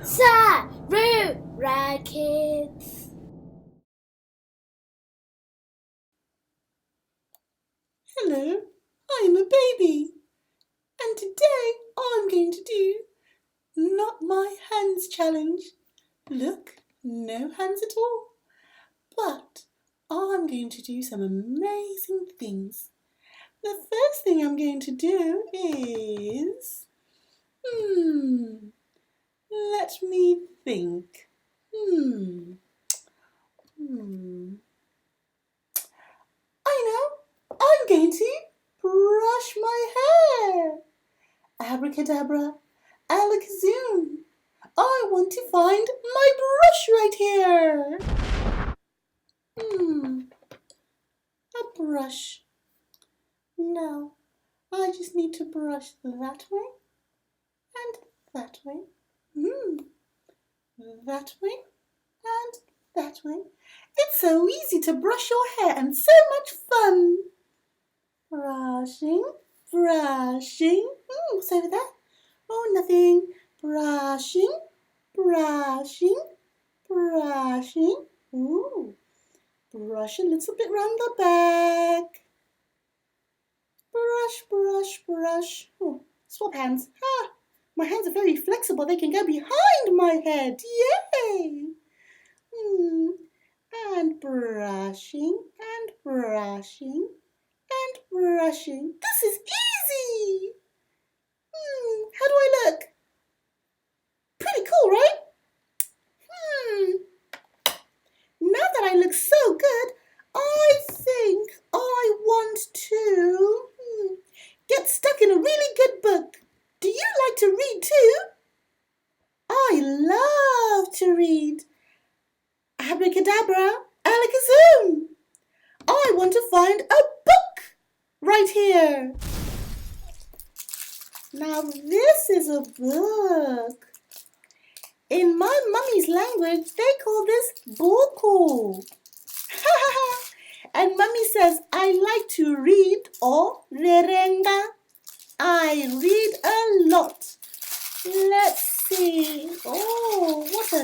Sarura Kids. Hello, I'm a baby, and today I'm going to do Not My Hands challenge. Look, no hands at all, but I'm going to do some amazing things. The first thing I'm going to do is, let me think. I know, I'm going to brush my hair. Abracadabra, alakazoo. I want to find my brush right here. A brush. Now, I just need to brush that way and that way. That way and that way. It's so easy to brush your hair and so much fun. Brushing, brushing. What's over there? Oh, nothing. Brushing, brushing, brushing. Ooh, brush a little bit round the back. Brush, brush, brush. Oh, swap hands. My hands are very flexible. They can go behind my head. Yay! And brushing, and brushing, and brushing. This is easy. How do I look? Pretty cool, right? Now that I look so good, I think I want to get stuck in a really good book. Do you like to read too? I love to read. Abracadabra, alakazoo. I want to find a book right here. Now this is a book. In my mummy's language, they call this buku. And mummy says, I like to read or verenga. I read a lot. Let's see. Oh, what a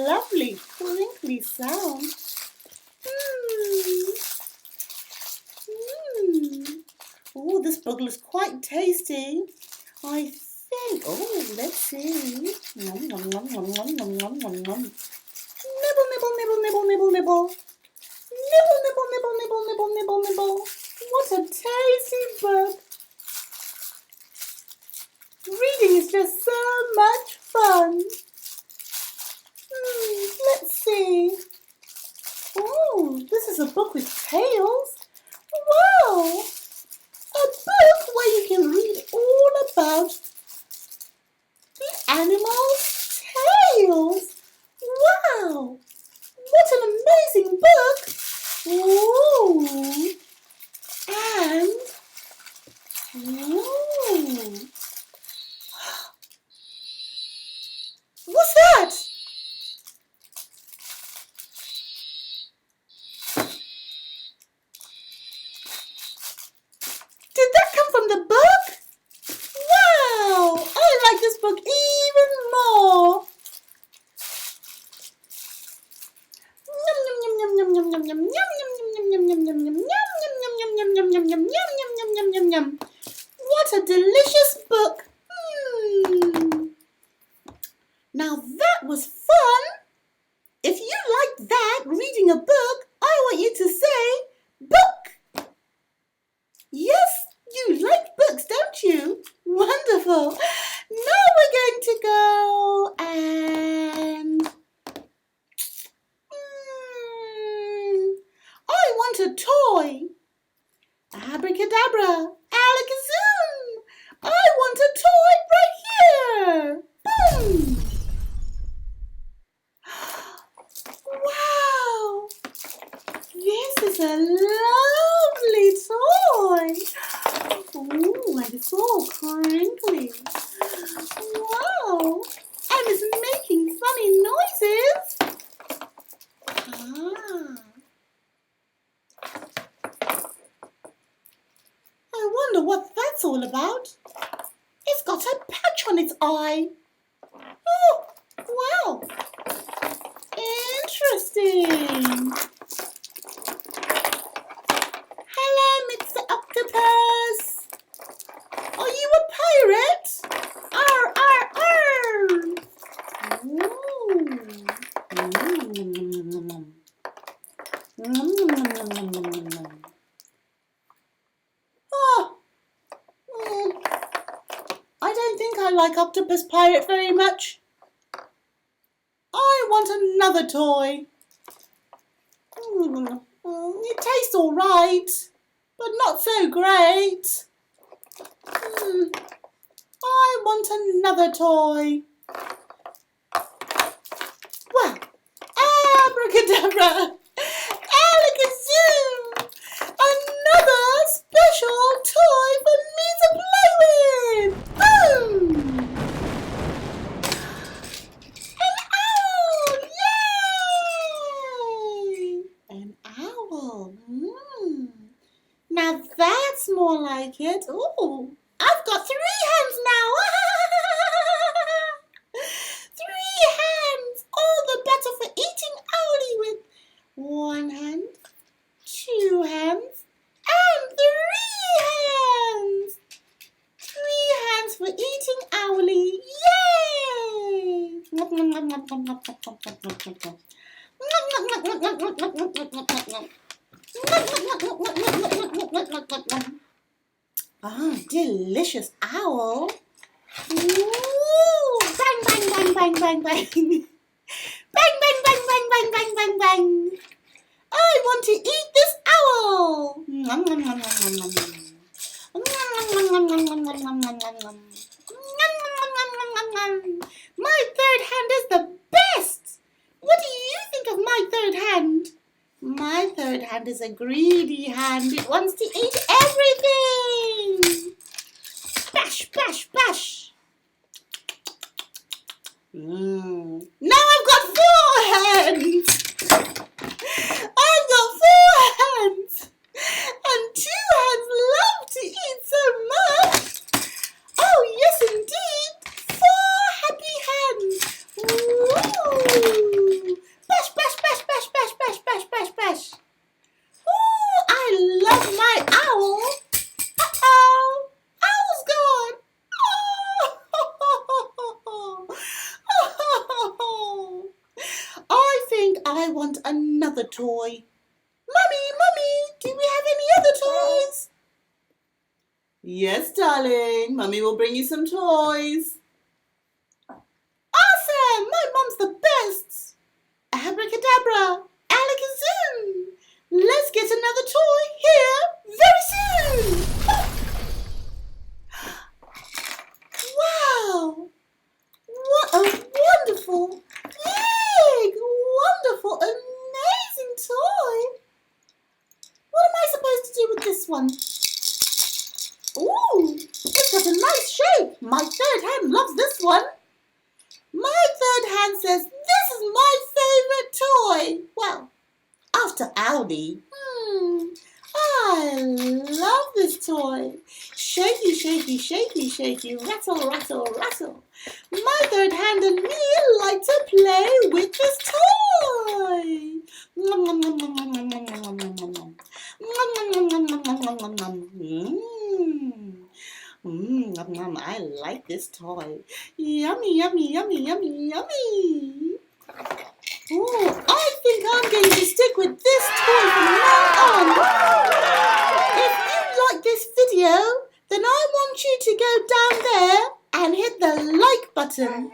lovely crinkly sound. Oh, this book looks quite tasty. I think, let's see. Nom, nom, nom, nom, nom, nom, nom, nom, nom. Nibble, nibble, nibble, nibble, nibble, nibble. Nibble, nibble, nibble, nibble, nibble, nibble, nibble. What a tasty book. Reading is just so much fun. Let's see. Oh, this is a book with tails. Wow. A book where you can read all about the animals' tails. Wow. What an amazing book. Ooh. And, ooh. What's that? Did that come from the book? Wow, I like this book even more. What a delicious book. Now that was fun. If you like that, reading a book, I want you to say book. Yes, you like books, don't you? Wonderful. Now we're going to go and I want a toy. Abracadabra, alakazoo. I want a toy right here. Boom. Wow, this is a lovely toy. Ooh, and it's all crinkly. Wow, and it's making funny noises. I wonder what that's all about. It's got a patch on its eye. Oh, like Octopus Pirate very much. I want another toy. It tastes all right, but not so great. I want another toy. Well, abracadabra, alakazoo, another special toy for me to play with. Boom! An owl! Yay! An owl. Now that's more like it. Ooh, I've got 3 hands now. 3 hands, all the better for eating owlie with 1 hand, 2 hands, and 3 hands. 3 hands for eating owlie. Yay! Ah, delicious owl. Ooh, bang, bang, bang, bang, bang, bang. Bang, bang, bang, bang, bang, bang, bang, bang. I want to eat this owl. Nom, nom, nom, nom, nom, nom, nom. Nom, nom, nom, nom, nom, nom, nom, nom, nom, nom, nom. Nom, nom, nom, nom, nom, nom, nom. My third hand is the best. What do you think of my third hand? My third hand is a greedy hand. It wants to eat everything. Bash, bash, bash. Now I've got 4 hands. I've got 4 hands. And 2 hands love to eat so much. Oh, yes, indeed. 4 happy hands. Ooh. Bash, bash, bash, bash, bash, bash, bash, bash, bash. Ooh, I love my owl. Uh-oh. Owl's gone. Oh. I think I want another toy. Mummy, do we have any other toys? Yes, darling. Mummy will bring you some toys. Awesome! My mum's the best. Abracadabra, alakazoo. Let's get another toy here very soon. Wow! What a wonderful, big, wonderful, amazing toy. What am I supposed to do with this one? Ooh, it's got a nice shape. My third hand loves this one. My third hand says this is my favourite toy. Well, after Aldi. I love this toy. Shaky, shaky, shaky, shaky, rattle, rattle, rattle. My third hand and me like to play with this toy. Nom, nom, nom, nom, nom, nom, nom, nom, nom, nom, nom. Nom, nom, nom, nom, nom, nom, nom, nom, nom. Nom, nom, I like this toy. Yummy, yummy, yummy, yummy, yummy. Ooh, I think I'm going to stick with this toy from now on. If you like this video, then I want you to go down there and hit the like button.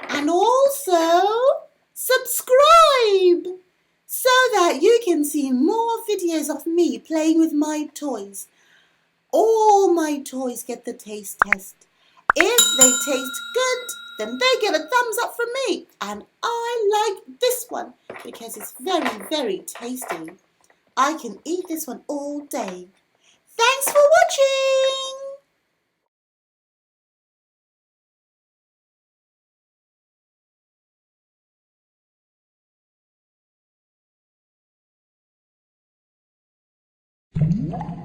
And also subscribe so that you can see more videos of me playing with my toys. All my toys get the taste test. If they taste good, then they get a thumbs up from me. And I like this one because it's very, very tasty. I can eat this one all day. Thanks for watching.